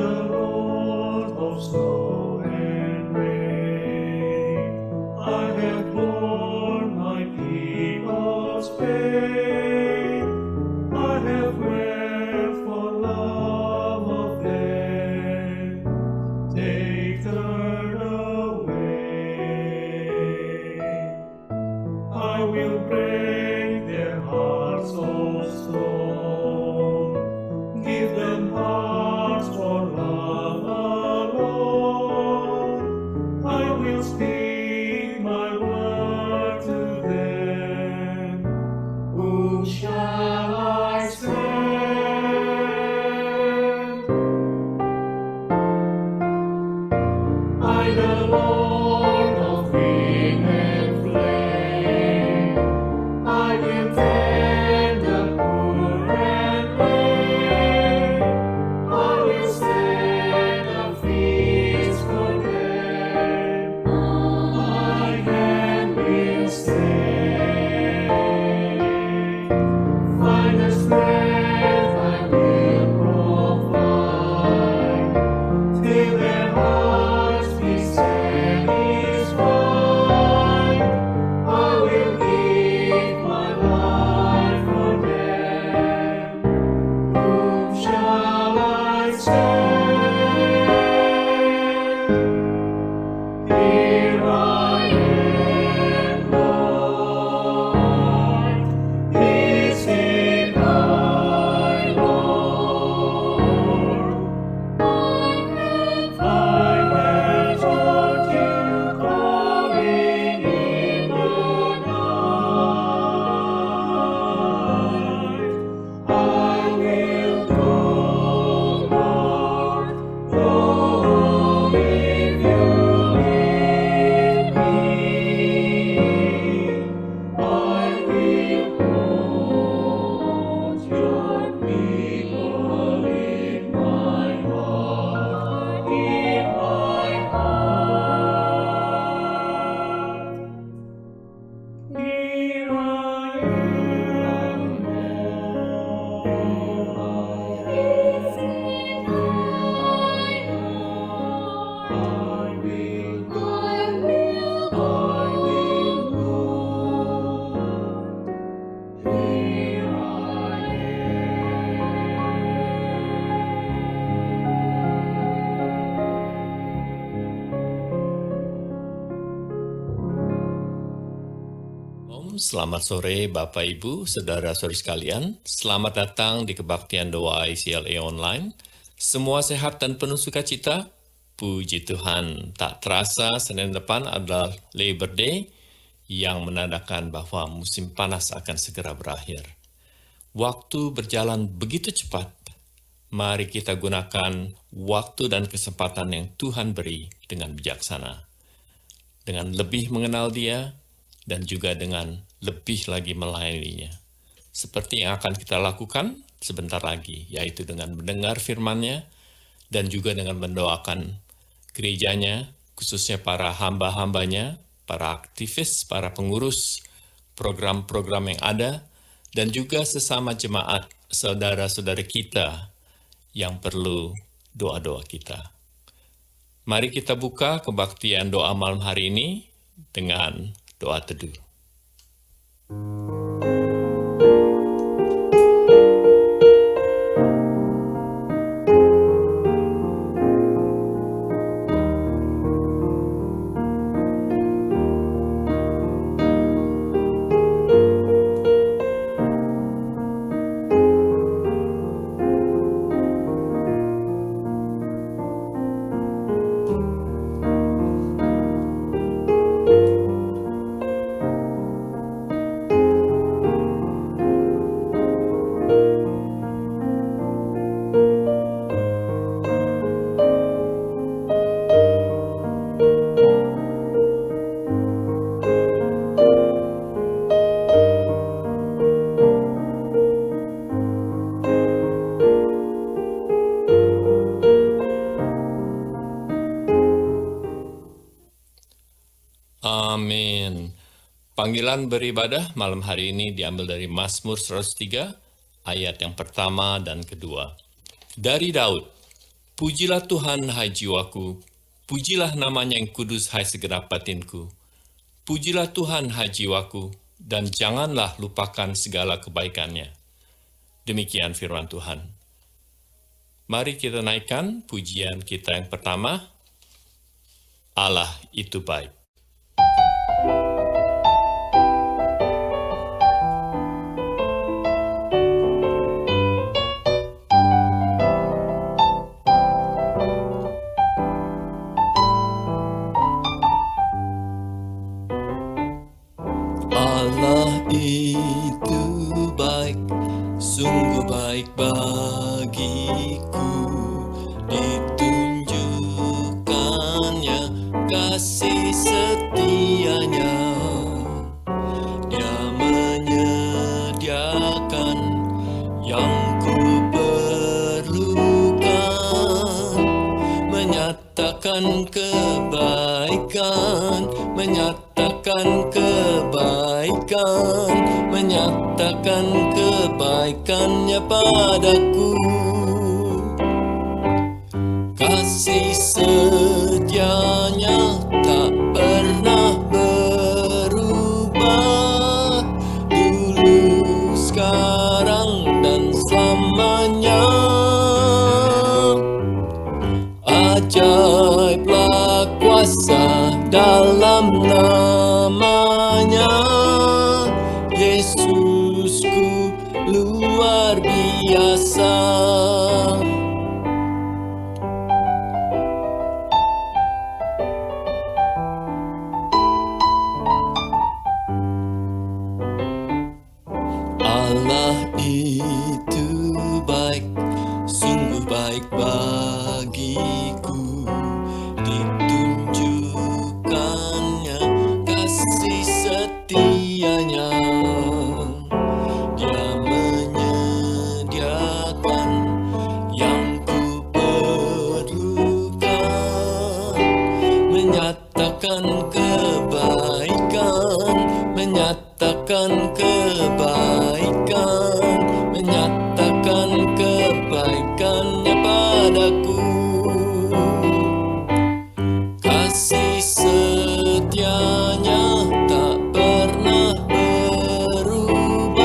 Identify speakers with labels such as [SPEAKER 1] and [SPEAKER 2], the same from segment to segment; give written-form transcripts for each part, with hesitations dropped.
[SPEAKER 1] the Lord of snow and rain. I have borne my people's pain. I have wept for love of them. They turn away. I will break their hearts of stone. Give them hearts for love alone. I will speak my word to them. Whom shall I send? I, the Lord of wind and flame, I will tend the poor and lame. I will stand a feast for them. My hand will stay. Finest bread I will provide, till their hearts be satisfied. I will give my life for them. Whom shall I send? Here I am, Lord. Is it I, Lord? I have heard you calling in the night. I will go, Lord, go if you lead me. I will put your people in my heart, in my heart. Here I am, Lord. Is it I, Lord? I will go, Here I
[SPEAKER 2] Selamat sore Bapak Ibu, Saudara-saudari sekalian. Selamat datang di kebaktian doa ICLA Online. Semua sehat dan penuh sukacita. Puji Tuhan, tak terasa Senin depan adalah Labor Day yang menandakan bahwa musim panas akan segera berakhir. Waktu berjalan begitu cepat. Mari kita gunakan waktu dan kesempatan yang Tuhan beri dengan bijaksana. Dengan lebih mengenal Dia, dan juga dengan lebih lagi melayaninya. Seperti yang akan kita lakukan sebentar lagi, yaitu dengan mendengar firman-Nya dan juga dengan mendoakan gerejanya, khususnya para hamba-hambanya, para aktivis, para pengurus, program-program yang ada, dan juga sesama jemaat saudara-saudara kita yang perlu doa-doa kita. Mari kita buka kebaktian doa malam hari ini dengan doa teduh. Amin. Panggilan beribadah malam hari ini diambil dari Mazmur 103, ayat yang pertama dan kedua. Dari Daud, Pujilah Tuhan, hai jiwaku. Pujilah namanya yang kudus, hai segenap batinku. Pujilah Tuhan, hai jiwaku, dan janganlah lupakan segala kebaikannya. Demikian firman Tuhan. Mari kita naikkan pujian kita yang pertama. Allah itu baik. Allah itu baik, sungguh baik bagiku. Ditunjukkannya kasih setianya. Dia menyediakan yang ku perlukan, menyatakan kebaikan, menyatakan kebaikan, menyatakan kebaikannya padaku. Kasih setianya tak pernah berubah, dulu, sekarang, dan selamanya. Ajaiblah kuasa dalam namanya, Yesusku luar biasa. Allah itu baik, sungguh baik bagiku. Ditunjukkannya kasih setianya. Dia menyediakan yang ku perlukan, menyatakan kebaikan, menyatakan kebaikan, menyatakan kebaikannya padaku. Kasih setianya tak pernah berubah,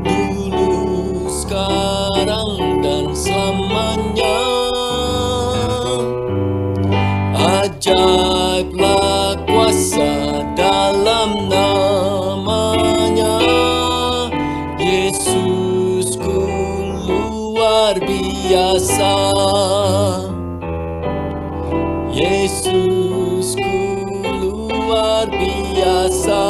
[SPEAKER 2] dulu, sekarang, dan selamanya. Ajaiblah kuasa dalam namanya, Yesusku luar biasa. Yesusku luar biasa.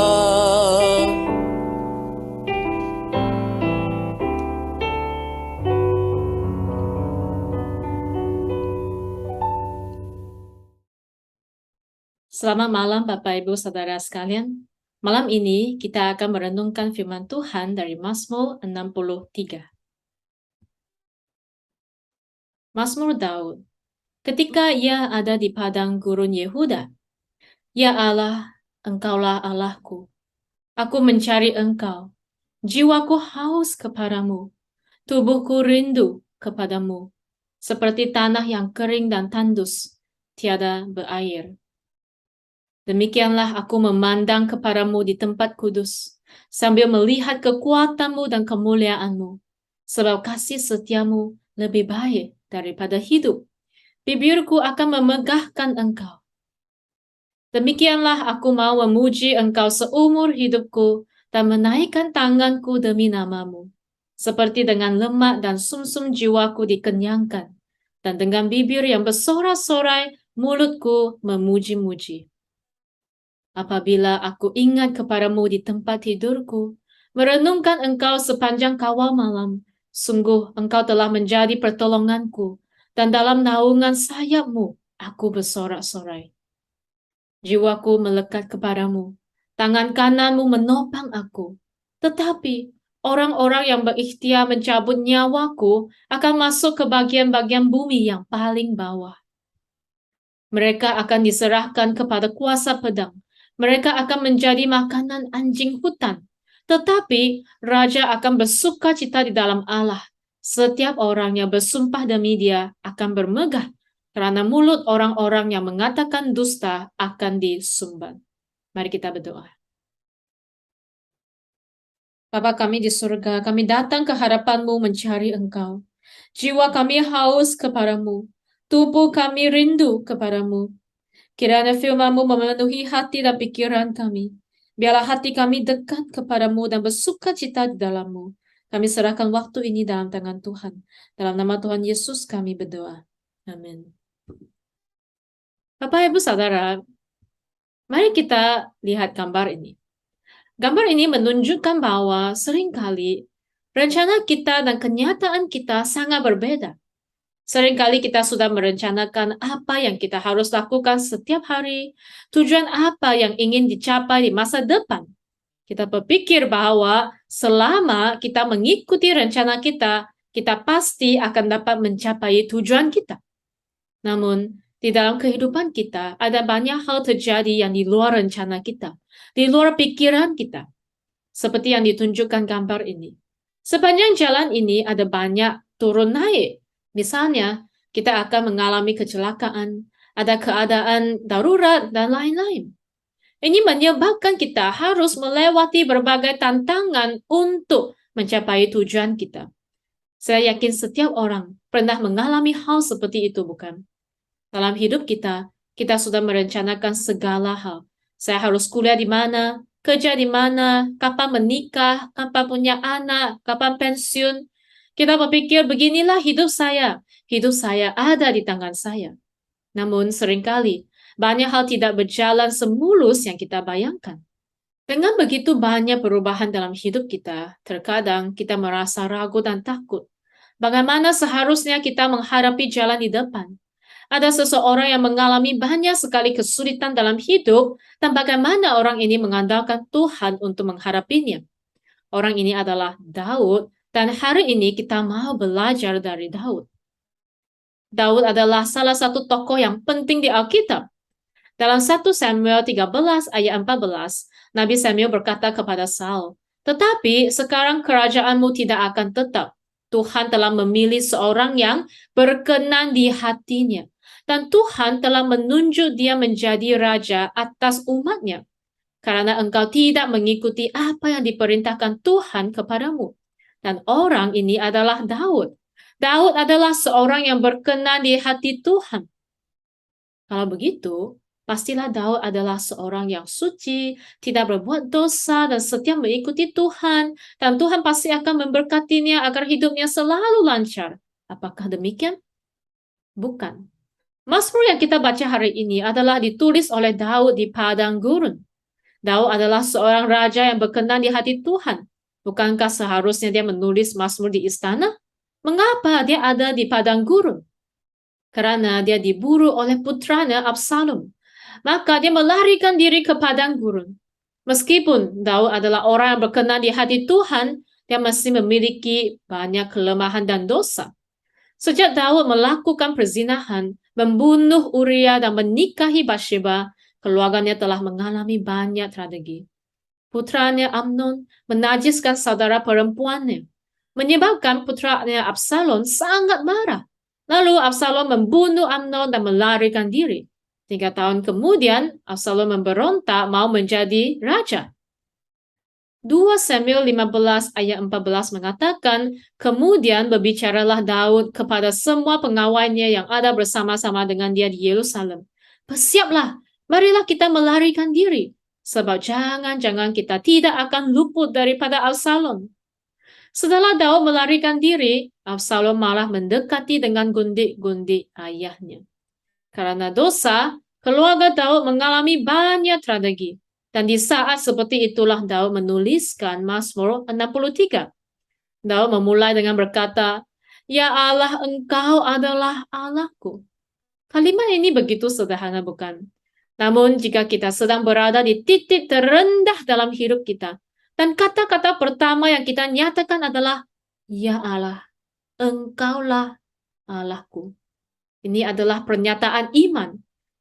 [SPEAKER 3] Selamat malam Bapak Ibu Saudara sekalian. Malam ini kita akan merenungkan firman Tuhan dari Mazmur 63. Mazmur Daud. Ketika ia ada di padang gurun Yehuda, ya Allah, Engkaulah Allahku. Aku mencari Engkau. Jiwaku haus kepadamu. Tubuhku rindu kepadamu. Seperti tanah yang kering dan tandus, tiada berair. Demikianlah aku memandang kepadamu di tempat kudus, sambil melihat kekuatanmu dan kemuliaanmu, sebab kasih setiamu lebih baik daripada hidup. Bibirku akan memegahkan Engkau. Demikianlah aku mau memuji Engkau seumur hidupku dan menaikkan tanganku demi namamu, seperti dengan lemak dan sumsum jiwaku dikenyangkan, dan dengan bibir yang bersorak-sorai mulutku memuji-muji. Apabila aku ingat kepadamu di tempat tidurku, merenungkan Engkau sepanjang kawal malam, sungguh Engkau telah menjadi pertolonganku, dan dalam naungan sayapmu aku bersorak-sorai. Jiwaku melekat kepadamu, tangan kananmu menopang aku. Tetapi orang-orang yang berikhtiar mencabut nyawaku akan masuk ke bagian-bagian bumi yang paling bawah. Mereka akan diserahkan kepada kuasa pedang. Mereka akan menjadi makanan anjing hutan. Tetapi raja akan bersuka cita di dalam Allah. Setiap orang yang bersumpah demi Dia akan bermegah, karena mulut orang-orang yang mengatakan dusta akan disumbat. Mari kita berdoa. Bapa kami di surga, kami datang ke hadapan-Mu mencari Engkau. Jiwa kami haus kepadamu, tubuh kami rindu kepadamu. Kiranya firman-Mu memenuhi hati dan pikiran kami. Biarlah hati kami dekat kepadamu dan bersuka cita di dalam-Mu. Kami serahkan waktu ini dalam tangan Tuhan. Dalam nama Tuhan Yesus kami berdoa. Amin. Bapak, Ibu, Saudara, mari kita lihat gambar ini. Gambar ini menunjukkan bahwa seringkali rencana kita dan kenyataan kita sangat berbeda. Seringkali kita sudah merencanakan apa yang kita harus lakukan setiap hari, tujuan apa yang ingin dicapai di masa depan. Kita berpikir bahwa selama kita mengikuti rencana kita, kita pasti akan dapat mencapai tujuan kita. Namun, di dalam kehidupan kita, ada banyak hal terjadi yang di luar rencana kita, di luar pikiran kita. Seperti yang ditunjukkan gambar ini. Sepanjang jalan ini ada banyak turun naik. Misalnya, kita akan mengalami kecelakaan, ada keadaan darurat, dan lain-lain. Ini menyebabkan kita harus melewati berbagai tantangan untuk mencapai tujuan kita. Saya yakin setiap orang pernah mengalami hal seperti itu, bukan? Dalam hidup kita, kita sudah merencanakan segala hal. Saya harus kuliah di mana, kerja di mana, kapan menikah, kapan punya anak, kapan pensiun. Kita berpikir beginilah hidup saya. Hidup saya ada di tangan saya. Namun seringkali banyak hal tidak berjalan semulus yang kita bayangkan. Dengan begitu banyak perubahan dalam hidup kita, terkadang kita merasa ragu dan takut. Bagaimana seharusnya kita menghadapi jalan di depan? Ada seseorang yang mengalami banyak sekali kesulitan dalam hidup, dan bagaimana orang ini mengandalkan Tuhan untuk menghadapinya. Orang ini adalah Daud, dan hari ini kita mau belajar dari Daud. Daud adalah salah satu tokoh yang penting di Alkitab. Dalam 1 Samuel 13 ayat 14, Nabi Samuel berkata kepada Saul, "Tetapi sekarang kerajaanmu tidak akan tetap. Tuhan telah memilih seorang yang berkenan di hatinya. Dan Tuhan telah menunjuk dia menjadi raja atas umatnya. Karena engkau tidak mengikuti apa yang diperintahkan Tuhan kepadamu." Dan orang ini adalah Daud. Daud adalah seorang yang berkenan di hati Tuhan. Kalau begitu, pastilah Daud adalah seorang yang suci, tidak berbuat dosa, dan setia mengikuti Tuhan. Dan Tuhan pasti akan memberkatinya agar hidupnya selalu lancar. Apakah demikian? Bukan. Mazmur yang kita baca hari ini adalah ditulis oleh Daud di padang gurun. Daud adalah seorang raja yang berkenan di hati Tuhan. Bukankah seharusnya dia menulis Mazmur di istana? Mengapa dia ada di padang gurun? Karena dia diburu oleh putranya Absalom. Maka dia melarikan diri ke padang gurun. Meskipun Daud adalah orang yang berkenan di hati Tuhan, dia masih memiliki banyak kelemahan dan dosa. Sejak Daud melakukan perzinahan, membunuh Uria dan menikahi Bathsheba, keluarganya telah mengalami banyak tragedi. Putranya Amnon menajiskan saudara perempuannya, menyebabkan putranya Absalom sangat marah. Lalu Absalom membunuh Amnon dan melarikan diri. 3 tahun kemudian, Absalom memberontak mau menjadi raja. 2 Samuel 15 ayat 14 mengatakan, kemudian berbicaralah Daud kepada semua pengawalnya yang ada bersama-sama dengan dia di Yerusalem. Bersiaplah, marilah kita melarikan diri, sebab jangan-jangan kita tidak akan luput daripada Absalom. Setelah Daud melarikan diri, Absalom malah mendekati dengan gundik-gundik ayahnya. Karena dosa, keluarga Daud mengalami banyak tragedi. Dan di saat seperti itulah Daud menuliskan Mazmur 63. Daud memulai dengan berkata, "Ya Allah, Engkau adalah Allahku." Kalimat ini begitu sederhana, bukan? Namun jika kita sedang berada di titik terendah dalam hidup kita, dan kata-kata pertama yang kita nyatakan adalah, "Ya Allah, Engkaulah Allahku." Ini adalah pernyataan iman.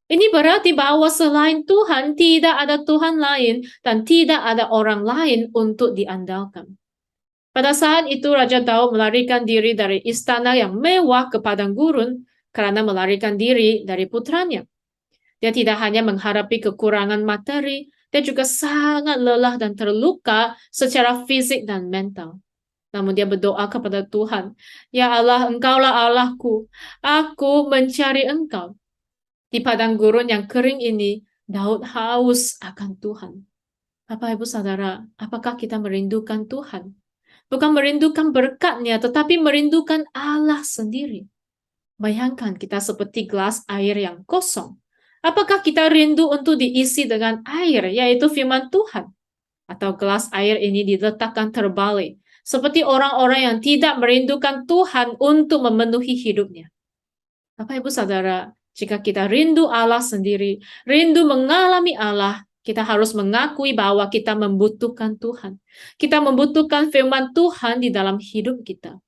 [SPEAKER 3] Ini berarti bahwa selain Tuhan, tidak ada Tuhan lain dan tidak ada orang lain untuk diandalkan. Pada saat itu Raja Daud melarikan diri dari istana yang mewah ke padang gurun karena melarikan diri dari putranya. Dia tidak hanya menghadapi kekurangan materi, dia juga sangat lelah dan terluka secara fisik dan mental. Namun dia berdoa kepada Tuhan, "Ya Allah, Engkaulah Allahku, aku mencari Engkau." Di padang gurun yang kering ini, Daud haus akan Tuhan. Bapak, Ibu, Saudara, apakah kita merindukan Tuhan? Bukan merindukan berkat-Nya, tetapi merindukan Allah sendiri. Bayangkan kita seperti gelas air yang kosong. Apakah kita rindu untuk diisi dengan air, yaitu firman Tuhan? Atau gelas air ini diletakkan terbalik, seperti orang-orang yang tidak merindukan Tuhan untuk memenuhi hidupnya? Bapak, Ibu, Saudara, jika kita rindu Allah sendiri, rindu mengalami Allah, kita harus mengakui bahwa kita membutuhkan Tuhan. Kita membutuhkan firman Tuhan di dalam hidup kita.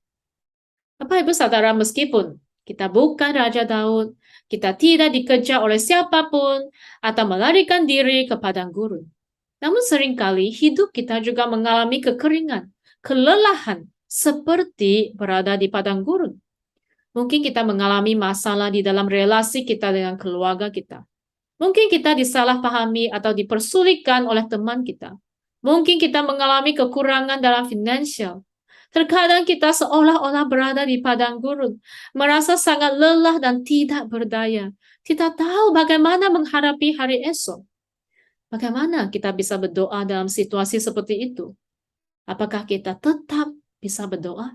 [SPEAKER 3] Bapak, Ibu, Saudara, meskipun kita bukan Raja Daud, kita tidak dikejar oleh siapapun, atau melarikan diri ke padang gurun. Namun seringkali hidup kita juga mengalami kekeringan, kelelahan, seperti berada di padang gurun. Mungkin kita mengalami masalah di dalam relasi kita dengan keluarga kita. Mungkin kita disalahpahami atau dipersulitkan oleh teman kita. Mungkin kita mengalami kekurangan dalam finansial. Terkadang kita seolah-olah berada di padang gurun, merasa sangat lelah dan tidak berdaya. Tidak tahu bagaimana menghadapi hari esok. Bagaimana kita bisa berdoa dalam situasi seperti itu? Apakah kita tetap bisa berdoa?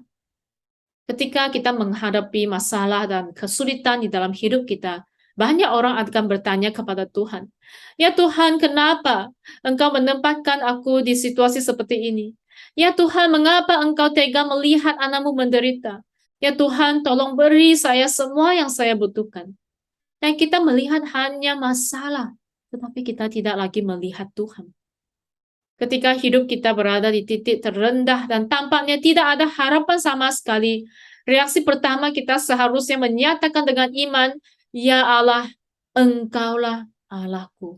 [SPEAKER 3] Ketika kita menghadapi masalah dan kesulitan di dalam hidup kita, banyak orang akan bertanya kepada Tuhan, "Ya Tuhan, kenapa Engkau menempatkan aku di situasi seperti ini? Ya Tuhan, mengapa Engkau tega melihat anakmu menderita? Ya Tuhan, tolong beri saya semua yang saya butuhkan." Dan kita melihat hanya masalah, tetapi kita tidak lagi melihat Tuhan. Ketika hidup kita berada di titik terendah dan tampaknya tidak ada harapan sama sekali, reaksi pertama kita seharusnya menyatakan dengan iman, "Ya Allah, Engkaulah Allahku."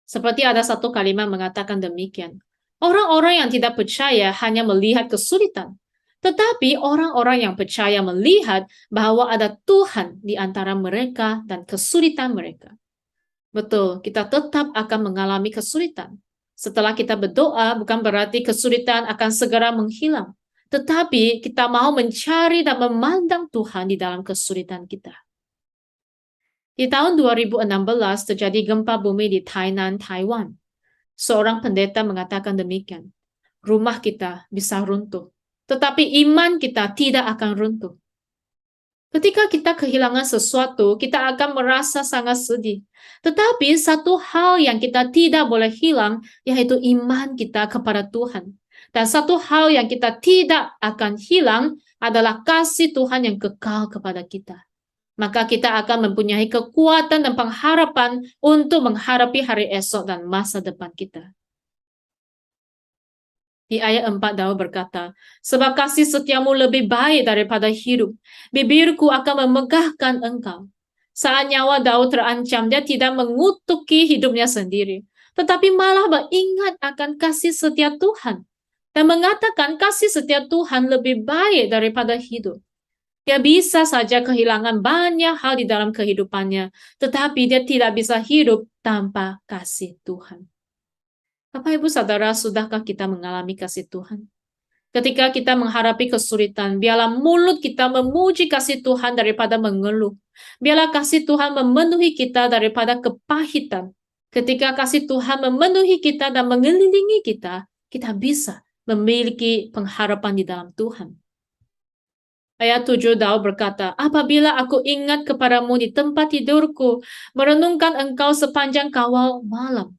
[SPEAKER 3] Seperti ada satu kalimat mengatakan demikian. Orang-orang yang tidak percaya hanya melihat kesulitan, tetapi orang-orang yang percaya melihat bahwa ada Tuhan di antara mereka dan kesulitan mereka. Betul, kita tetap akan mengalami kesulitan. Setelah kita berdoa, bukan berarti kesulitan akan segera menghilang, tetapi kita mau mencari dan memandang Tuhan di dalam kesulitan kita. Di tahun 2016 terjadi gempa bumi di Tainan, Taiwan. Seorang pendeta mengatakan demikian, "Rumah kita bisa runtuh, tetapi iman kita tidak akan runtuh." Ketika kita kehilangan sesuatu, kita akan merasa sangat sedih. Tetapi satu hal yang kita tidak boleh hilang, yaitu iman kita kepada Tuhan. Dan satu hal yang kita tidak akan hilang adalah kasih Tuhan yang kekal kepada kita. Maka kita akan mempunyai kekuatan dan pengharapan untuk menghadapi hari esok dan masa depan kita. Di ayat 4 Daud berkata, "Sebab kasih setiamu lebih baik daripada hidup, bibirku akan memegahkan engkau." Saat nyawa Daud terancam, dia tidak mengutuki hidupnya sendiri, tetapi malah beringat akan kasih setia Tuhan dan mengatakan kasih setia Tuhan lebih baik daripada hidup. Dia bisa saja kehilangan banyak hal di dalam kehidupannya, tetapi dia tidak bisa hidup tanpa kasih Tuhan. Bapak, Ibu, Saudara, sudahkah kita mengalami kasih Tuhan? Ketika kita menghadapi kesulitan, biarlah mulut kita memuji kasih Tuhan daripada mengeluh. Biarlah kasih Tuhan memenuhi kita daripada kepahitan. Ketika kasih Tuhan memenuhi kita dan mengelilingi kita, kita bisa memiliki pengharapan di dalam Tuhan. Ayat 7 Daud berkata, "Apabila aku ingat kepadamu di tempat tidurku, merenungkan engkau sepanjang kawal malam."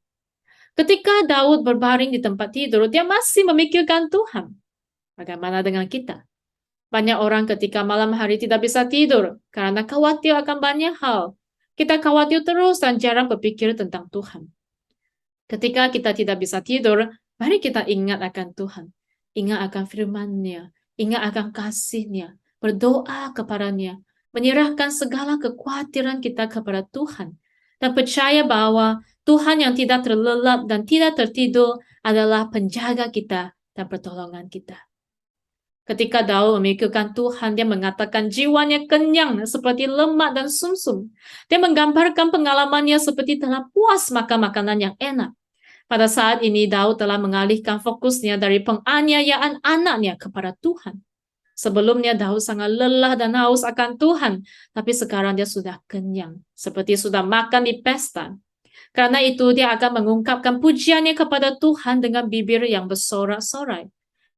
[SPEAKER 3] Ketika Daud berbaring di tempat tidur, dia masih memikirkan Tuhan. Bagaimana dengan kita? Banyak orang ketika malam hari tidak bisa tidur karena khawatir akan banyak hal. Kita khawatir terus dan jarang berpikir tentang Tuhan. Ketika kita tidak bisa tidur, mari kita ingat akan Tuhan. Ingat akan firman-Nya, ingat akan kasih-Nya, berdoa kepada-Nya, menyerahkan segala kekhawatiran kita kepada Tuhan, dan percaya bahwa Tuhan yang tidak terlelap dan tidak tertidur adalah penjaga kita dan pertolongan kita. Ketika Daud memikirkan Tuhan, dia mengatakan jiwanya kenyang seperti lemak dan sumsum. Dia menggambarkan pengalamannya seperti telah puas makan makanan yang enak. Pada saat ini Daud telah mengalihkan fokusnya dari penganiayaan anaknya kepada Tuhan. Sebelumnya Daud sangat lelah dan haus akan Tuhan, tapi sekarang dia sudah kenyang, seperti sudah makan di pesta. Karena itu dia akan mengungkapkan pujiannya kepada Tuhan dengan bibir yang bersorak-sorai.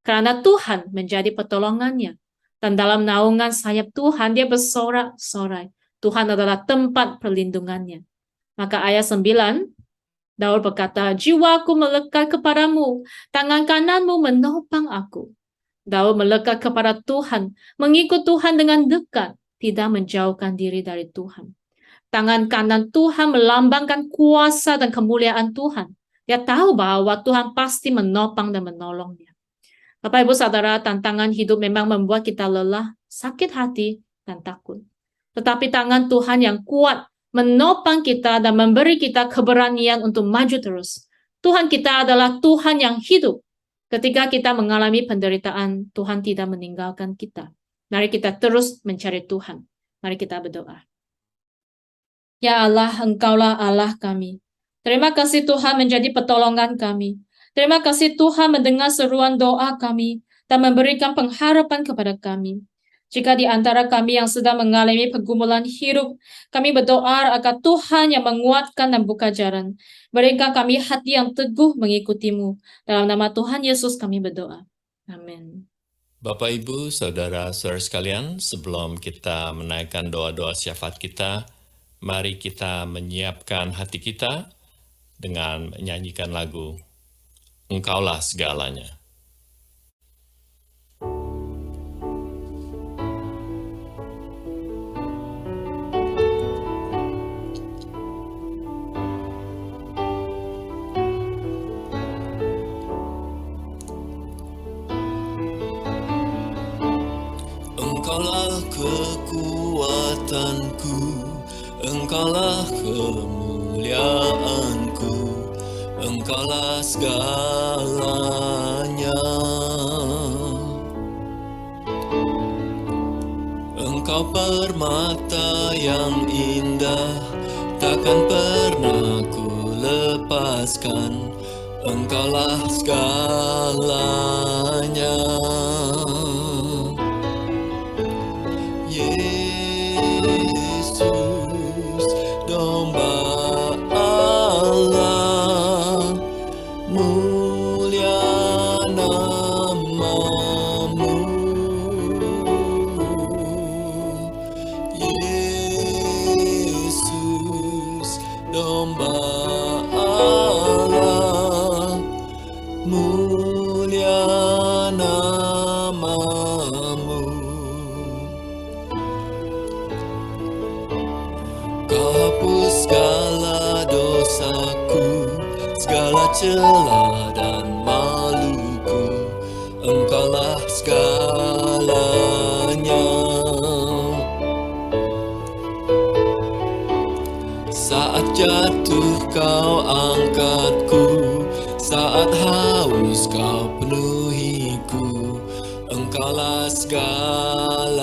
[SPEAKER 3] Karena Tuhan menjadi pertolongannya. Dan dalam naungan sayap Tuhan dia bersorak-sorai. Tuhan adalah tempat perlindungannya. Maka ayat 9, Daud berkata, jiwaku melekat kepadamu, tangan kananmu menopang aku. Daud melekat kepada Tuhan, mengikut Tuhan dengan dekat, tidak menjauhkan diri dari Tuhan. Tangan kanan Tuhan melambangkan kuasa dan kemuliaan Tuhan. Dia tahu bahwa Tuhan pasti menopang dan menolongnya. Bapak Ibu Saudara, tantangan hidup memang membuat kita lelah, sakit hati, dan takut. Tetapi tangan Tuhan yang kuat menopang kita dan memberi kita keberanian untuk maju terus. Tuhan kita adalah Tuhan yang hidup. Ketika kita mengalami penderitaan, Tuhan tidak meninggalkan kita. Mari kita terus mencari Tuhan. Mari kita berdoa. Ya Allah, Engkaulah Allah kami. Terima kasih Tuhan menjadi pertolongan kami. Terima kasih Tuhan mendengar seruan doa kami dan memberikan pengharapan kepada kami. Jika di antara kami yang sedang mengalami pergumulan hidup, kami berdoa agar Tuhan yang menguatkan dan buka jalan. Berikan kami hati yang teguh mengikutimu. Dalam nama Tuhan Yesus kami berdoa. Amin.
[SPEAKER 2] Bapak, Ibu, Saudara-saudara sekalian, sebelum kita menaikkan doa-doa syafaat kita, mari kita menyiapkan hati kita dengan menyanyikan lagu Engkaulah Segalanya. Engkaulah kekuatanku, Engkaulah kemuliaanku, Engkaulah segalanya. Engkau permata yang indah, takkan pernah ku lepaskan. Engkaulah segalanya. Yesus, domba Allah, mulia namamu. Yesus, domba Allah, mulia namamu. Kau hapus segala dosaku, segala celah dan maluku. Engkaulah segalanya. Saat jatuh kau angkatku, saat haus kau penuhiku. Engkaulah segalanya.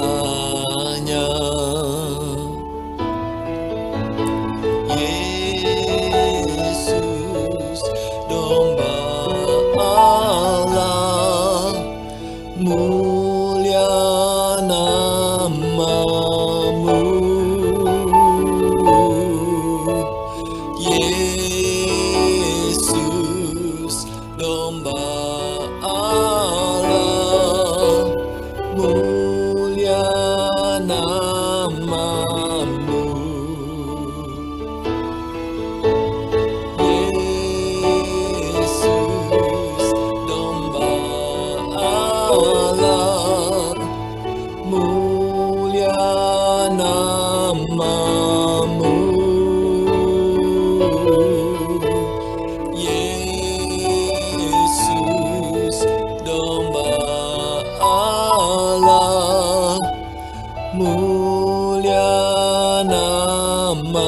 [SPEAKER 2] Yesus, domba Allah, mulia namamu. Yesus, domba Allah, mulia namamu. Yesus, domba Allah, mulia namamu. Yesus, domba Allah, mulia namamu.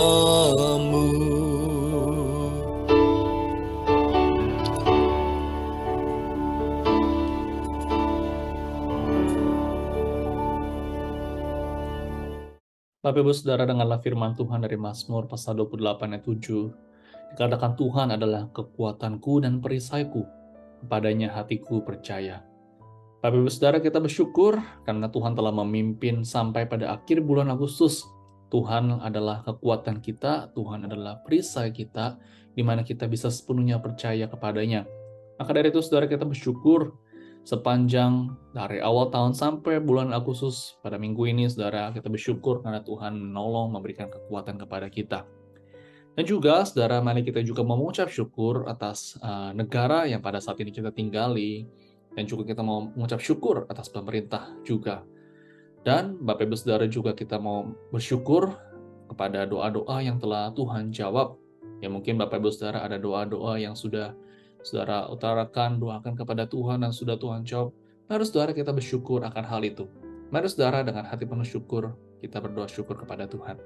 [SPEAKER 4] Bapak Ibu Saudara, dengarlah firman Tuhan dari Mazmur pasal 28 ayat 7. Dikatakan Tuhan adalah kekuatanku dan perisaiku, kepadanya hatiku percaya. Bapak Ibu Saudara, kita bersyukur karena Tuhan telah memimpin sampai pada akhir bulan Agustus. Tuhan adalah kekuatan kita, Tuhan adalah perisai kita, di mana kita bisa sepenuhnya percaya kepadanya. Maka dari itu Saudara, kita bersyukur sepanjang dari awal tahun sampai bulan Agustus pada minggu ini, Saudara, kita bersyukur karena Tuhan menolong, memberikan kekuatan kepada kita. Dan juga, Saudara, mari kita juga mengucap syukur atas negara yang pada saat ini kita tinggali, dan juga kita mau mengucap syukur atas pemerintah juga. Dan Bapak Ibu Saudara juga kita mau bersyukur kepada doa-doa yang telah Tuhan jawab. Ya mungkin Bapak Ibu Saudara ada doa-doa yang sudah Saudara utarakan, doakan kepada Tuhan dan sudah Tuhan jawab. Mari Saudara kita bersyukur akan hal itu. Mari Saudara dengan hati penuh syukur, kita berdoa syukur kepada Tuhan.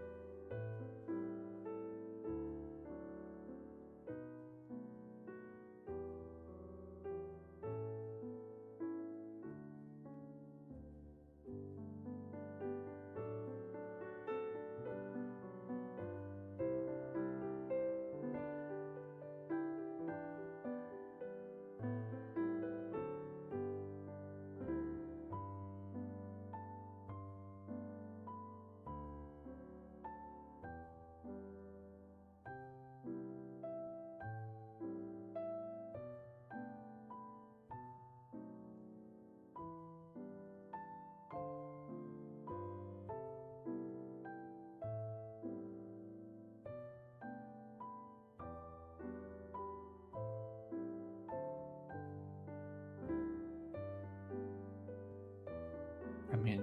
[SPEAKER 4] Amin.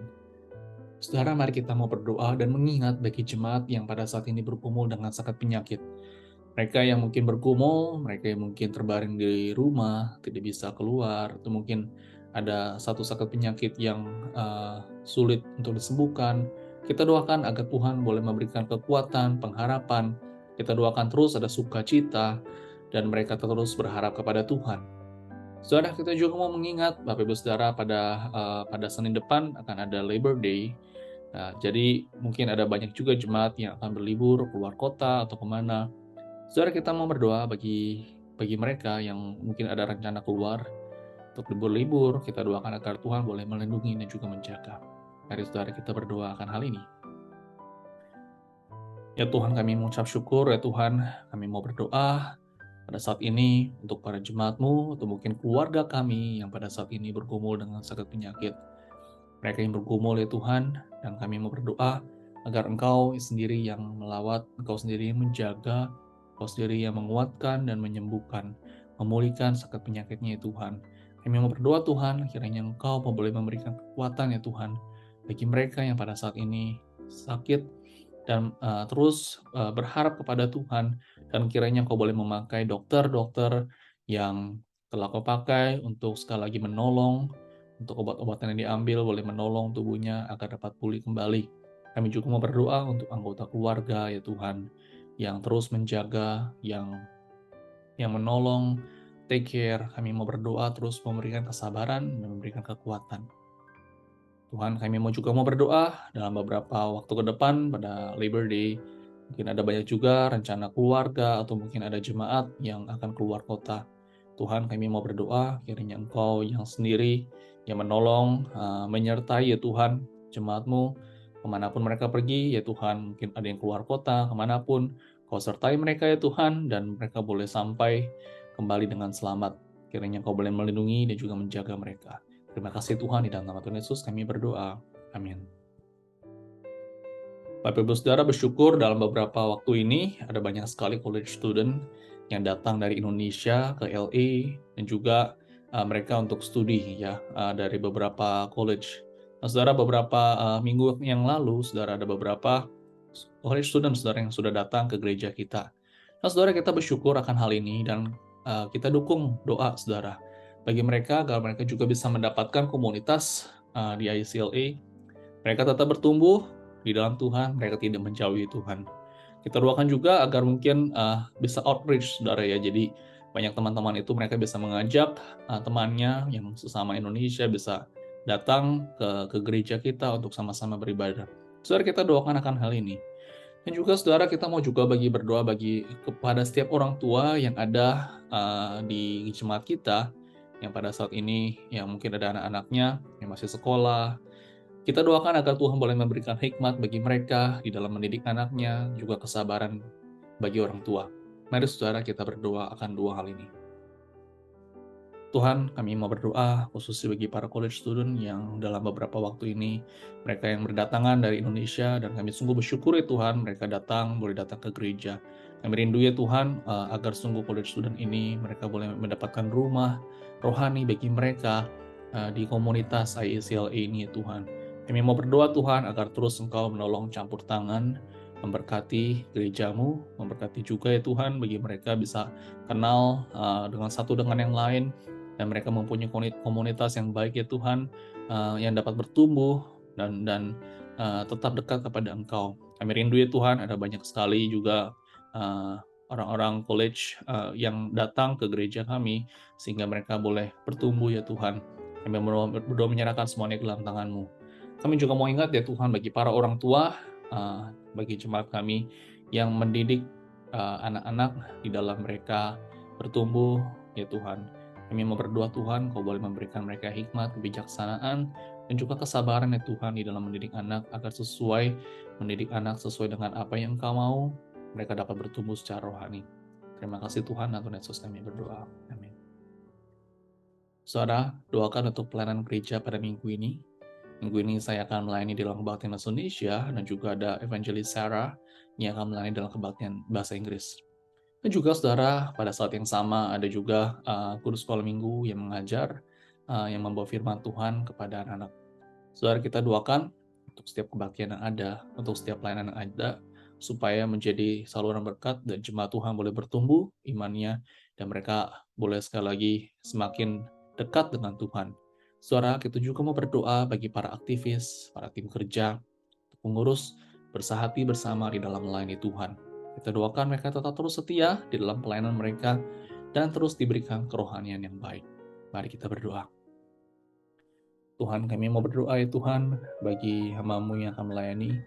[SPEAKER 4] Saudara, mari kita mau berdoa dan mengingat bagi jemaat yang pada saat ini bergumul dengan sakit penyakit. Mereka yang mungkin bergumul, mereka yang mungkin terbaring di rumah, tidak bisa keluar, atau mungkin ada satu sakit penyakit yang sulit untuk disembuhkan. Kita doakan agar Tuhan boleh memberikan kekuatan, pengharapan. Kita doakan terus ada sukacita, dan mereka terus berharap kepada Tuhan. Saudara, kita juga mau mengingat Bapak Ibu Saudara pada Senin depan akan ada Labor Day. Nah, jadi mungkin ada banyak juga jemaat yang akan berlibur keluar kota atau kemana. Saudara, kita mau berdoa bagi mereka yang mungkin ada rencana keluar untuk libur-libur. Kita doakan agar Tuhan boleh melindungi dan juga menjaga. Mari Saudara kita berdoa akan hal ini. Ya Tuhan, kami mengucap syukur, ya Tuhan, kami mau berdoa pada saat ini untuk para jemaat-Mu atau mungkin keluarga kami yang pada saat ini bergumul dengan sakit penyakit. Mereka yang bergumul ya Tuhan, dan kami mau berdoa agar Engkau sendiri yang melawat, Engkau sendiri yang menjaga, Engkau sendiri yang menguatkan dan menyembuhkan, memulihkan sakit penyakitnya ya Tuhan. Kami mau berdoa Tuhan, kiranya Engkau boleh memberikan kekuatan ya Tuhan bagi mereka yang pada saat ini sakit dan terus berharap kepada Tuhan, dan kiranya Kau boleh memakai dokter-dokter yang telah Kau pakai untuk sekali lagi menolong, untuk obat-obatan yang diambil boleh menolong tubuhnya agar dapat pulih kembali. Kami juga mau berdoa untuk anggota keluarga ya Tuhan, yang terus menjaga, yang menolong, take care. Kami mau berdoa terus memberikan kesabaran dan memberikan kekuatan. Tuhan, kami juga mau berdoa dalam beberapa waktu ke depan pada Labor Day. Mungkin ada banyak juga rencana keluarga atau mungkin ada jemaat yang akan keluar kota. Tuhan, kami mau berdoa kiranya Engkau yang sendiri yang menolong, menyertai ya Tuhan jemaat-Mu kemanapun mereka pergi ya Tuhan. Mungkin ada yang keluar kota, kemanapun Kau sertai mereka ya Tuhan, dan mereka boleh sampai kembali dengan selamat. Kiranya Kau boleh melindungi dan juga menjaga mereka. Terima kasih Tuhan, di dalam nama Tuhan Yesus kami berdoa. Amin. Bapak Ibu Saudara, bersyukur dalam beberapa waktu ini ada banyak sekali college student yang datang dari Indonesia ke LA, dan juga mereka untuk studi ya dari beberapa college. Nah, Saudara, beberapa minggu yang lalu, Saudara, ada beberapa college student Saudara yang sudah datang ke gereja kita. Nah, Saudara, kita bersyukur akan hal ini, dan kita dukung doa Saudara bagi mereka agar mereka juga bisa mendapatkan komunitas di ICLA. Mereka tetap bertumbuh di dalam Tuhan, mereka tidak menjauhi Tuhan. Kita doakan juga agar mungkin bisa outreach Saudara ya. Jadi banyak teman-teman itu mereka bisa mengajak temannya yang sesama Indonesia bisa datang ke gereja kita untuk sama-sama beribadah. Saudara, kita doakan akan hal ini. Dan juga saudara, kita mau juga berdoa kepada setiap orang tua yang ada di jemaat kita, yang pada saat ini yang mungkin ada anak-anaknya yang masih sekolah. Kita doakan agar Tuhan boleh memberikan hikmat bagi mereka di dalam mendidik anaknya, juga kesabaran bagi orang tua. Mari saudara, kita berdoa akan dua hal ini. Tuhan, kami mau berdoa khususnya bagi para college student yang dalam beberapa waktu ini, mereka yang berdatangan dari Indonesia, dan kami sungguh bersyukur ya Tuhan, mereka boleh datang ke gereja. Kami rindu ya Tuhan, agar sungguh college student ini, mereka boleh mendapatkan rumah rohani bagi mereka di komunitas IECLA ini ya Tuhan. Kami mau berdoa Tuhan, agar terus Engkau menolong campur tangan, memberkati gerejamu, memberkati juga ya Tuhan, bagi mereka bisa kenal dengan satu dengan yang lain, dan mereka mempunyai komunitas yang baik ya Tuhan, yang dapat bertumbuh dan tetap dekat kepada Engkau. Kami rindu ya Tuhan, ada banyak sekali juga orang-orang college yang datang ke gereja kami, sehingga mereka boleh bertumbuh ya Tuhan. Kami berdoa menyerahkan semuanya ke dalam tangan-Mu. Kami juga mau ingat ya Tuhan, bagi para orang tua, bagi jemaat kami yang mendidik anak-anak di dalam mereka bertumbuh ya Tuhan. Kami mau berdoa Tuhan, Kau boleh memberikan mereka hikmat, kebijaksanaan, dan juga kesabaran ya Tuhan di dalam mendidik anak, agar mendidik anak sesuai dengan apa yang Engkau mau, mereka dapat bertumbuh secara rohani. Terima kasih Tuhan, Tuhan Yesus kami berdoa. Amin. Saudara, doakan untuk pelayanan gereja pada minggu ini. Minggu ini saya akan melayani dalam kebaktian bahasa Indonesia, dan juga ada Evangelis Sarah yang akan melayani dalam kebaktian bahasa Inggris. Dan juga saudara, pada saat yang sama ada juga guru sekolah minggu yang mengajar, yang membawa firman Tuhan kepada anak-anak. Saudara, kita doakan untuk setiap kebaktian yang ada, untuk setiap pelayanan yang ada, supaya menjadi saluran berkat dan jemaat Tuhan boleh bertumbuh imannya, dan mereka boleh sekali lagi semakin dekat dengan Tuhan. Saudara, kita juga mau berdoa bagi para aktivis, para tim kerja, pengurus, bersahati bersama di dalam melayani Tuhan. Kita doakan mereka tetap terus setia di dalam pelayanan mereka dan terus diberikan kerohanian yang baik. Mari kita berdoa. Tuhan, kami mau berdoa ya Tuhan bagi hamba-Mu yang akan melayani,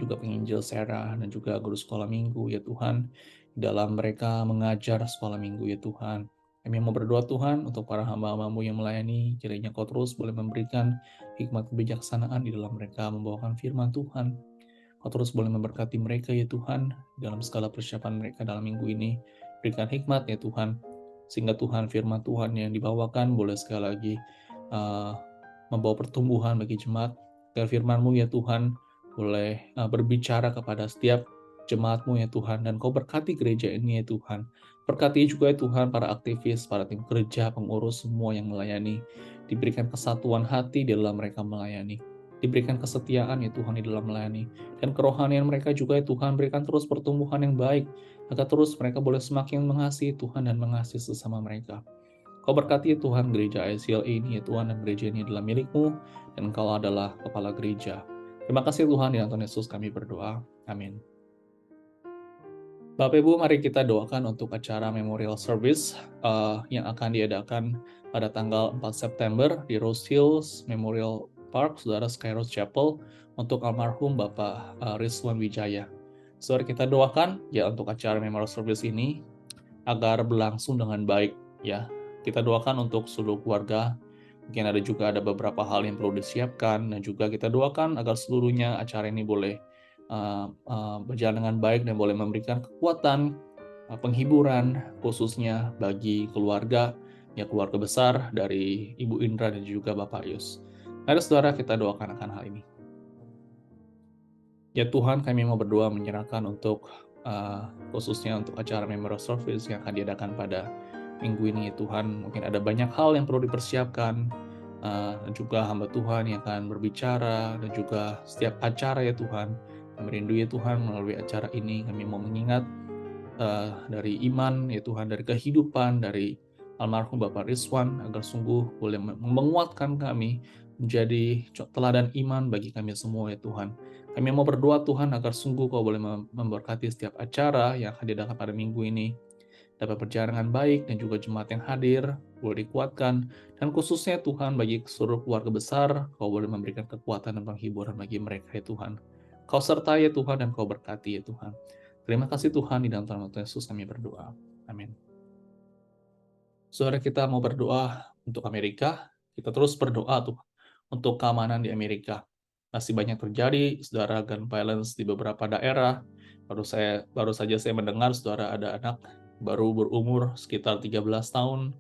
[SPEAKER 4] juga penginjil Sarah dan juga guru sekolah minggu ya Tuhan, di dalam mereka mengajar sekolah minggu ya Tuhan. Kami mau berdoa Tuhan untuk para hamba-hamba-Mu yang melayani, kiranya Kau terus boleh memberikan hikmat kebijaksanaan di dalam mereka membawakan firman Tuhan. Kau terus boleh memberkati mereka ya Tuhan, dalam segala persiapan mereka dalam minggu ini. Berikan hikmat ya Tuhan, sehingga Tuhan firman Tuhan yang dibawakan boleh sekali lagi membawa pertumbuhan bagi jemaat. Agar firman-Mu ya Tuhan boleh berbicara kepada setiap jemaat-Mu ya Tuhan, dan Kau berkati gereja ini ya Tuhan. Berkati juga ya Tuhan para aktivis, para tim kerja, pengurus semua yang melayani. Diberikan kesatuan hati di dalam mereka melayani. Diberikan kesetiaan ya Tuhan di dalam melayani, dan kerohanian mereka juga ya Tuhan, berikan terus pertumbuhan yang baik, agar terus mereka boleh semakin mengasihi Tuhan dan mengasihi sesama mereka. Kau berkati ya Tuhan gereja ICLA ini ya Tuhan, dan gereja ini adalah milik-Mu, dan Engkau adalah kepala gereja. Terima kasih Tuhan, di dalam Tuhan Yesus kami berdoa. Amin. Bapak Ibu, mari kita doakan untuk acara Memorial Service yang akan diadakan pada tanggal 4 September di Rose Hills Memorial Park, Saudara, Skyros Chapel, untuk almarhum Bapak Rizwan Wijaya. Saudara, kita doakan ya untuk acara Memorial Service ini agar berlangsung dengan baik ya. Kita doakan untuk seluruh keluarga. Mungkin ada beberapa hal yang perlu disiapkan, dan juga kita doakan agar seluruhnya acara ini boleh berjalan dengan baik dan boleh memberikan kekuatan, penghiburan khususnya bagi keluarga besar dari Ibu Indra dan juga Bapak Yus. Mari saudara, kita doakan akan hal ini. Ya Tuhan, kami mau berdoa menyerahkan untuk khususnya untuk acara Memorial Service yang akan diadakan pada minggu ini ya Tuhan. Mungkin ada banyak hal yang perlu dipersiapkan, dan juga hamba Tuhan yang akan berbicara, dan juga setiap acara ya Tuhan. Kami rindu ya Tuhan, melalui acara ini kami mau mengingat dari iman ya Tuhan, dari kehidupan dari almarhum Bapak Rizwan, agar sungguh boleh menguatkan kami menjadi teladan iman bagi kami semua ya Tuhan. Kami mau berdoa Tuhan agar sungguh Kau boleh memberkati setiap acara yang akan diadakan pada minggu ini dapat berjalan dengan baik, dan juga jemaat yang hadir boleh dikuatkan, dan khususnya Tuhan bagi seluruh keluarga besar, Kau boleh memberikan kekuatan dan penghiburan bagi mereka ya Tuhan. Kau sertai ya Tuhan dan Kau berkati ya Tuhan. Terima kasih Tuhan, di dalam nama Tuhan Yesus kami berdoa. Amin. Saudara, kita mau berdoa untuk Amerika, kita terus berdoa tuh untuk keamanan di Amerika. Masih banyak terjadi, saudara, gun violence di beberapa daerah. Baru saja saya mendengar, saudara, ada anak baru berumur sekitar 13 tahun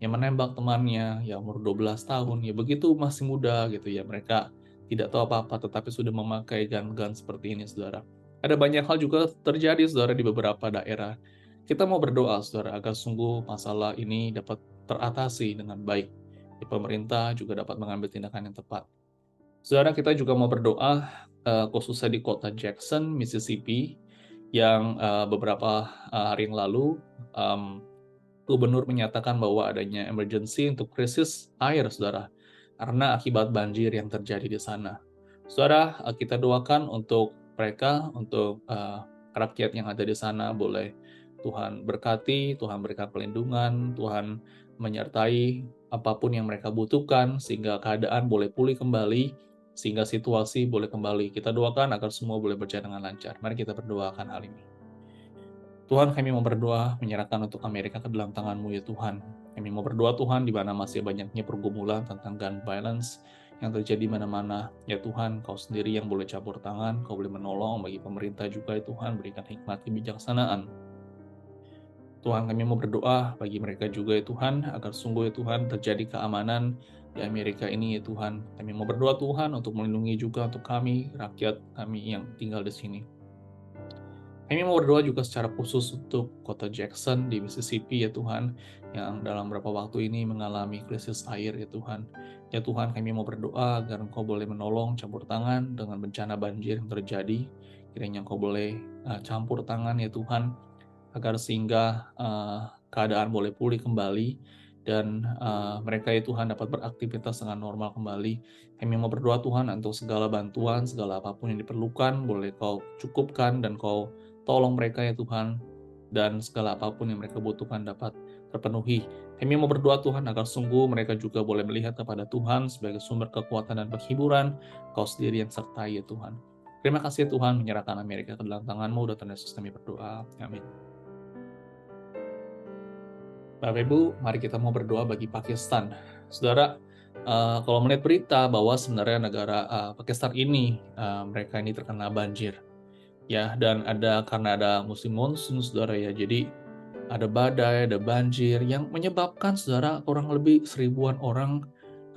[SPEAKER 4] yang menembak temannya, ya umur 12 tahun, ya begitu masih muda gitu ya. Mereka tidak tahu apa-apa, tetapi sudah memakai gun-gun seperti ini, saudara. Ada banyak hal juga terjadi, saudara, di beberapa daerah. Kita mau berdoa, saudara, agar sungguh masalah ini dapat teratasi dengan baik. Pemerintah juga dapat mengambil tindakan yang tepat. Saudara, kita juga mau berdoa khususnya di kota Jackson, Mississippi, yang beberapa hari yang lalu gubernur menyatakan bahwa adanya emergency untuk krisis air, saudara, karena akibat banjir yang terjadi di sana. Saudara, kita doakan untuk mereka, untuk rakyat yang ada di sana, boleh Tuhan berkati, Tuhan berikan pelindungan, Tuhan menyertai apapun yang mereka butuhkan, sehingga keadaan boleh pulih kembali, sehingga situasi boleh kembali. Kita doakan agar semua boleh berjalan dengan lancar. Mari kita berdoakan hal ini. Tuhan, kami mau berdoa menyerahkan untuk Amerika ke dalam tangan-Mu ya Tuhan. Kami mau berdoa Tuhan, di mana masih banyaknya pergumulan tentang gun violence yang terjadi mana-mana. Ya Tuhan, Kau sendiri yang boleh campur tangan, Kau boleh menolong bagi pemerintah juga ya Tuhan, berikan hikmat kebijaksanaan. Tuhan, kami mau berdoa bagi mereka juga ya Tuhan, agar sungguh ya Tuhan terjadi keamanan di Amerika ini ya Tuhan. Kami mau berdoa Tuhan untuk melindungi juga untuk kami, rakyat kami yang tinggal di sini. Kami mau berdoa juga secara khusus untuk kota Jackson di Mississippi ya Tuhan, yang dalam beberapa waktu ini mengalami krisis air ya Tuhan. Ya Tuhan, kami mau berdoa agar Engkau boleh menolong campur tangan dengan bencana banjir yang terjadi. Kiranya Engkau boleh campur tangan ya Tuhan, agar sehingga keadaan boleh pulih kembali dan mereka ya Tuhan dapat beraktivitas dengan normal kembali. Kami mau berdoa Tuhan untuk segala bantuan, segala apapun yang diperlukan, boleh Kau cukupkan dan Kau tolong mereka ya Tuhan, dan segala apapun yang mereka butuhkan dapat terpenuhi. Kami mau berdoa Tuhan agar sungguh mereka juga boleh melihat kepada Tuhan sebagai sumber kekuatan dan penghiburan, Kau sendiri yang sertai ya Tuhan. Terima kasih Tuhan, menyerahkan Amerika ke dalam tangan-Mu, dan Yesus kami berdoa. Amin. Bapak Ibu, mari kita mau berdoa bagi Pakistan. Saudara, kalau melihat berita bahwa sebenarnya negara Pakistan ini, mereka ini terkena banjir. Ya, dan karena ada musim monsun, saudara ya, jadi ada badai, ada banjir yang menyebabkan saudara kurang lebih 1000-an orang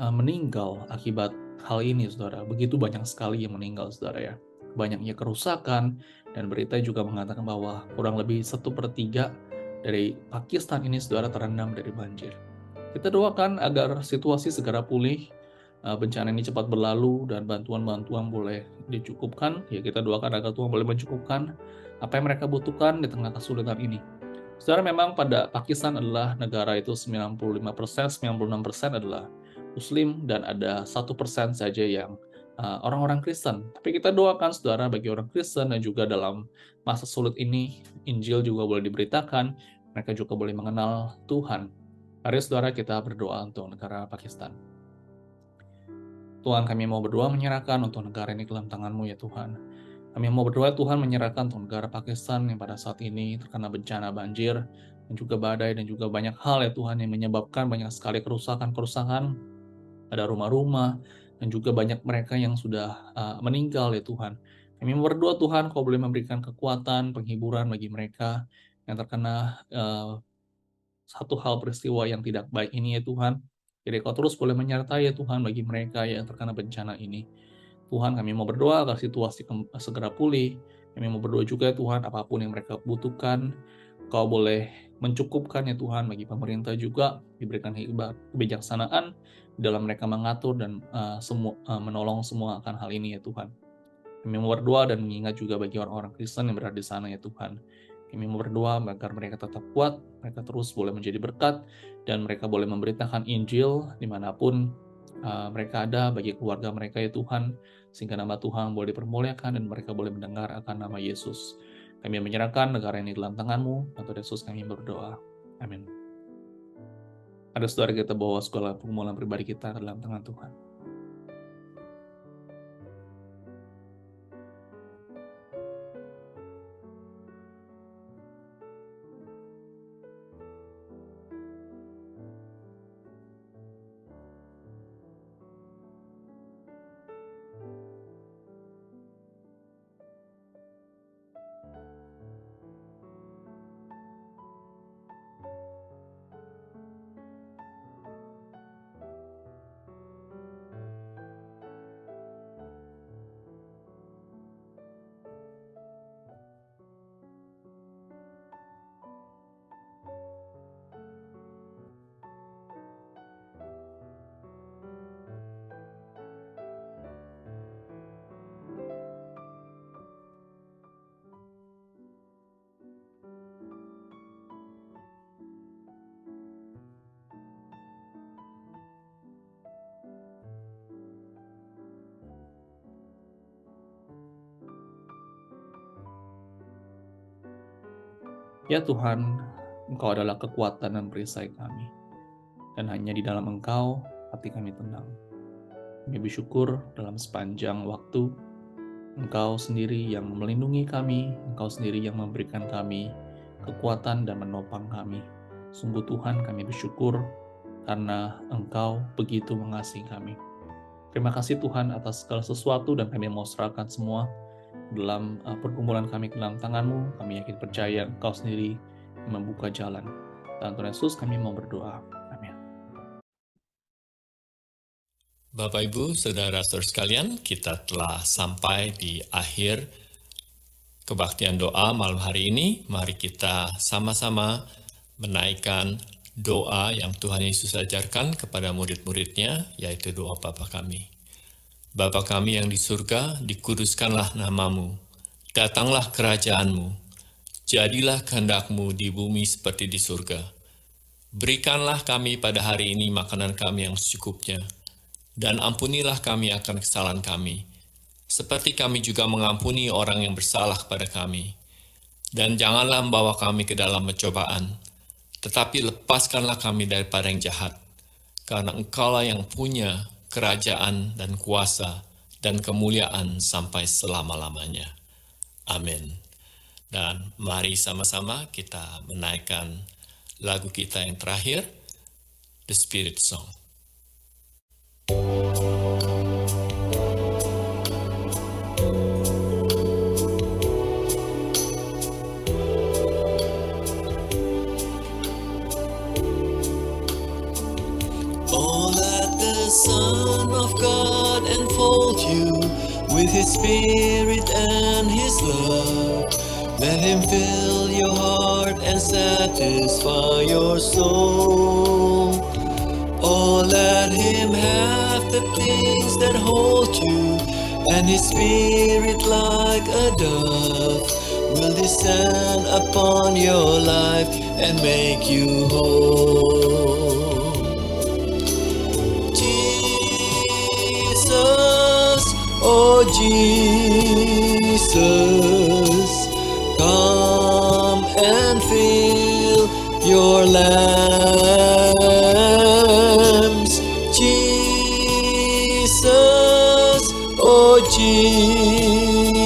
[SPEAKER 4] meninggal akibat hal ini, saudara. Begitu banyak sekali yang meninggal, saudara ya. Banyaknya kerusakan, dan berita juga mengatakan bahwa kurang lebih 1/3 dari Pakistan ini, saudara, terendam dari banjir. Kita doakan agar situasi segera pulih, bencana ini cepat berlalu, dan bantuan-bantuan boleh dicukupkan. Ya, kita doakan agar Tuhan boleh mencukupkan apa yang mereka butuhkan di tengah kesulitan ini. Saudara, memang pada Pakistan adalah negara itu 95%, 96% adalah Muslim, dan ada 1% saja yang orang-orang Kristen. Tapi kita doakan saudara bagi orang Kristen, dan juga dalam masa sulit ini, Injil juga boleh diberitakan, mereka juga boleh mengenal Tuhan. Mari saudara kita berdoa untuk negara Pakistan. Tuhan, kami mau berdoa menyerahkan untuk negara ini ke dalam tangan-Mu ya Tuhan. Kami mau berdoa Tuhan menyerahkan untuk negara Pakistan yang pada saat ini terkena bencana banjir, dan juga badai, dan juga banyak hal ya Tuhan yang menyebabkan banyak sekali kerusakan-kerusakan. Ada rumah-rumah, dan juga banyak mereka yang sudah meninggal ya Tuhan. Kami mau berdoa Tuhan, Kau boleh memberikan kekuatan, penghiburan bagi mereka yang terkena satu hal peristiwa yang tidak baik ini ya Tuhan. Jadi Kau terus boleh menyertai ya Tuhan bagi mereka yang terkena bencana ini. Tuhan, kami mau berdoa agar situasi segera pulih. Kami mau berdoa juga ya Tuhan, apapun yang mereka butuhkan, Kau boleh mencukupkan ya Tuhan, bagi pemerintah juga diberikan kebijaksanaan dalam mereka mengatur dan menolong semua akan hal ini ya Tuhan. Kami mau berdoa dan mengingat juga bagi orang-orang Kristen yang berada di sana ya Tuhan. Kami mau berdoa agar mereka tetap kuat, mereka terus boleh menjadi berkat, dan mereka boleh memberitakan Injil dimanapun mereka ada bagi keluarga mereka ya Tuhan, sehingga nama Tuhan boleh dipermuliakan dan mereka boleh mendengar akan nama Yesus. Kami menyerahkan negara ini dalam tangan-Mu, Tuhan Yesus kami berdoa. Amin. Ada saudara kita bawa segala pergumulan pribadi kita ke dalam tangan Tuhan. Ya Tuhan, Engkau adalah kekuatan dan perisai kami. Dan hanya di dalam Engkau, hati kami tenang. Kami bersyukur dalam sepanjang waktu, Engkau sendiri yang melindungi kami, Engkau sendiri yang memberikan kami kekuatan dan menopang kami. Sungguh Tuhan, kami bersyukur karena Engkau begitu mengasihi kami. Terima kasih Tuhan atas segala sesuatu, dan kami mau serahkan semua dalam pergumulan kami ke dalam tangan-Mu. Kami yakin percaya Engkau sendiri membuka jalan. Dan Tuhan Yesus, kami mau berdoa. Amin.
[SPEAKER 2] Bapak, Ibu, Saudara-saudara sekalian, kita telah sampai di akhir kebaktian doa malam hari ini. Mari kita sama-sama menaikkan doa yang Tuhan Yesus ajarkan kepada murid-muridnya, yaitu doa Bapa kami. Bapa kami yang di surga, dikuduskanlah namamu, datanglah kerajaan-Mu, jadilah kehendak-Mu di bumi seperti di surga. Berikanlah kami pada hari ini makanan kami yang secukupnya, dan ampunilah kami akan kesalahan kami, seperti kami juga mengampuni orang yang bersalah kepada kami. Dan janganlah membawa kami ke dalam pencobaan, tetapi lepaskanlah kami daripada yang jahat, karena Engkaulah yang punya kerajaan dan kuasa dan kemuliaan sampai selama-lamanya. Amin. Dan mari sama-sama kita menaikkan lagu kita yang terakhir, The Spirit Song.
[SPEAKER 5] Son of God enfold you with His Spirit and His love. Let Him fill your heart and satisfy your soul. Oh, let Him have the things that hold you, and His Spirit like a dove will descend upon your life and make you whole. Oh Jesus, come and fill your lambs. Jesus, oh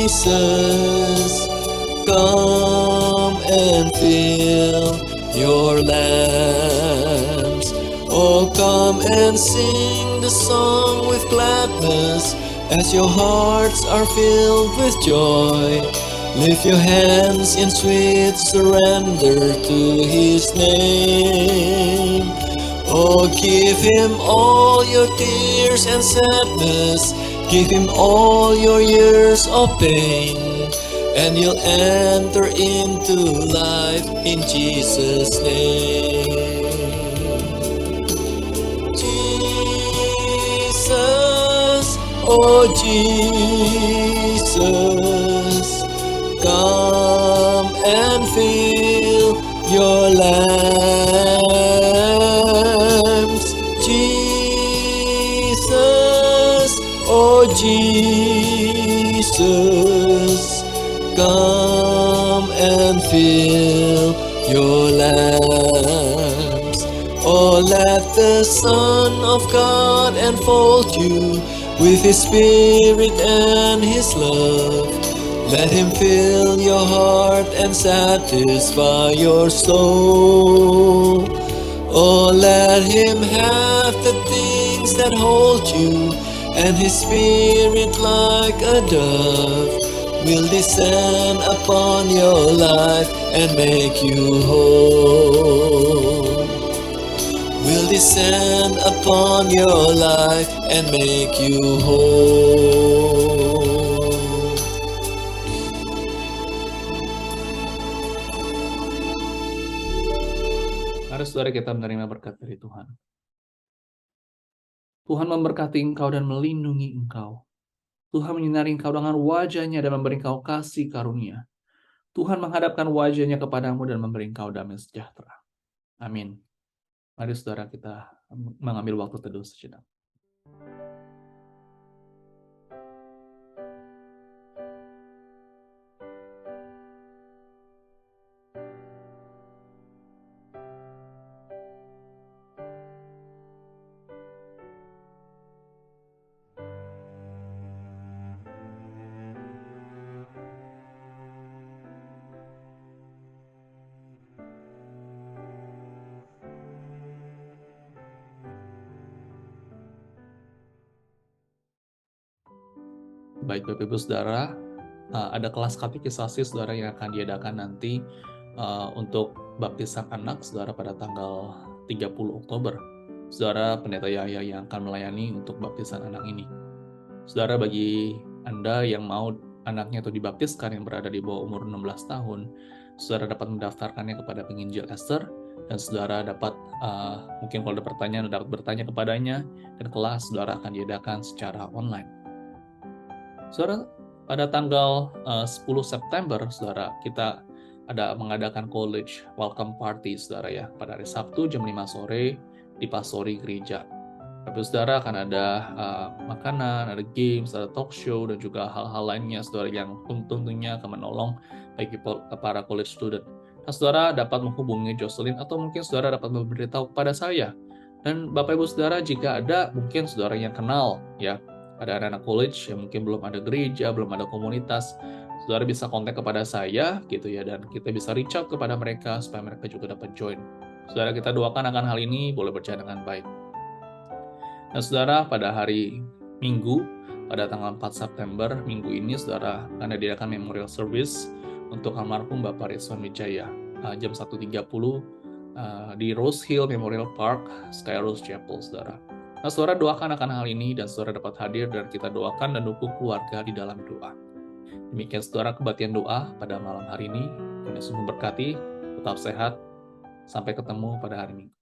[SPEAKER 5] Jesus, come and fill your lambs. Oh, come and sing the song with gladness, as your hearts are filled with joy. Lift your hands in sweet surrender to His name. Oh, give Him all your tears and sadness, give Him all your years of pain, and you'll enter into life in Jesus' name. Oh Jesus, come and fill your lambs. Jesus, oh Jesus, come and fill your lambs. Oh, let the Son of God enfold you with His Spirit and His love. Let Him fill your heart and satisfy your soul. Oh, let Him have the things that hold you, and His Spirit like a dove will descend upon your life and make you whole. Will descend upon your life and make you whole.
[SPEAKER 4] Mari saudara kita menerima berkat dari Tuhan. Tuhan memberkati engkau dan melindungi engkau. Tuhan menyinari engkau dengan wajah-Nya dan memberi engkau kasih karunia. Tuhan menghadapkan wajah-Nya kepadamu dan memberi engkau damai sejahtera. Amin. Mari saudara kita mengambil waktu teduh sejenak. Baik Bapak Ibu Saudara, ada kelas katekisasi Saudara yang akan diadakan nanti untuk baptisan anak Saudara pada tanggal 30 Oktober. Saudara Pendeta Yahya yang akan melayani untuk baptisan anak ini. Saudara, bagi Anda yang mau anaknya itu dibaptiskan yang berada di bawah umur 16 tahun, Saudara dapat mendaftarkannya kepada penginjil Esther, dan Saudara dapat, mungkin kalau ada pertanyaan, dapat bertanya kepadanya, dan kelas Saudara akan diadakan secara online. Saudara, pada tanggal 10 September, Saudara, kita ada mengadakan college welcome party, Saudara ya, pada hari Sabtu jam 5 sore di Pastori Gereja. Tapi Saudara akan ada makanan, ada games, ada talk show, dan juga hal-hal lainnya, Saudara, yang tentunya akan menolong bagi para college student. Nah, Saudara dapat menghubungi Jocelyn atau mungkin Saudara dapat memberitahu kepada saya. Dan Bapak Ibu Saudara, jika ada mungkin Saudara yang kenal ya, ada anak-anak college yang mungkin belum ada gereja, belum ada komunitas, Saudara bisa kontak kepada saya gitu ya, dan kita bisa reach out kepada mereka supaya mereka juga dapat join. Saudara, kita doakan akan hal ini boleh berjalan dengan baik. Nah, Saudara, pada hari Minggu, pada tanggal 4 September, Minggu ini, Saudara, akan diadakan memorial service untuk almarhum Bapak Rizwan Wijaya, jam 1.30 di Rose Hill Memorial Park, Sky Rose Chapel, Saudara. Nah, Saudara doakan akan hal ini dan Saudara dapat hadir dan kita doakan dan dukung keluarga di dalam doa. Demikian Saudara kebaktian doa pada malam hari ini. Tuhan Yesus memberkati, tetap sehat, sampai ketemu pada hari Minggu.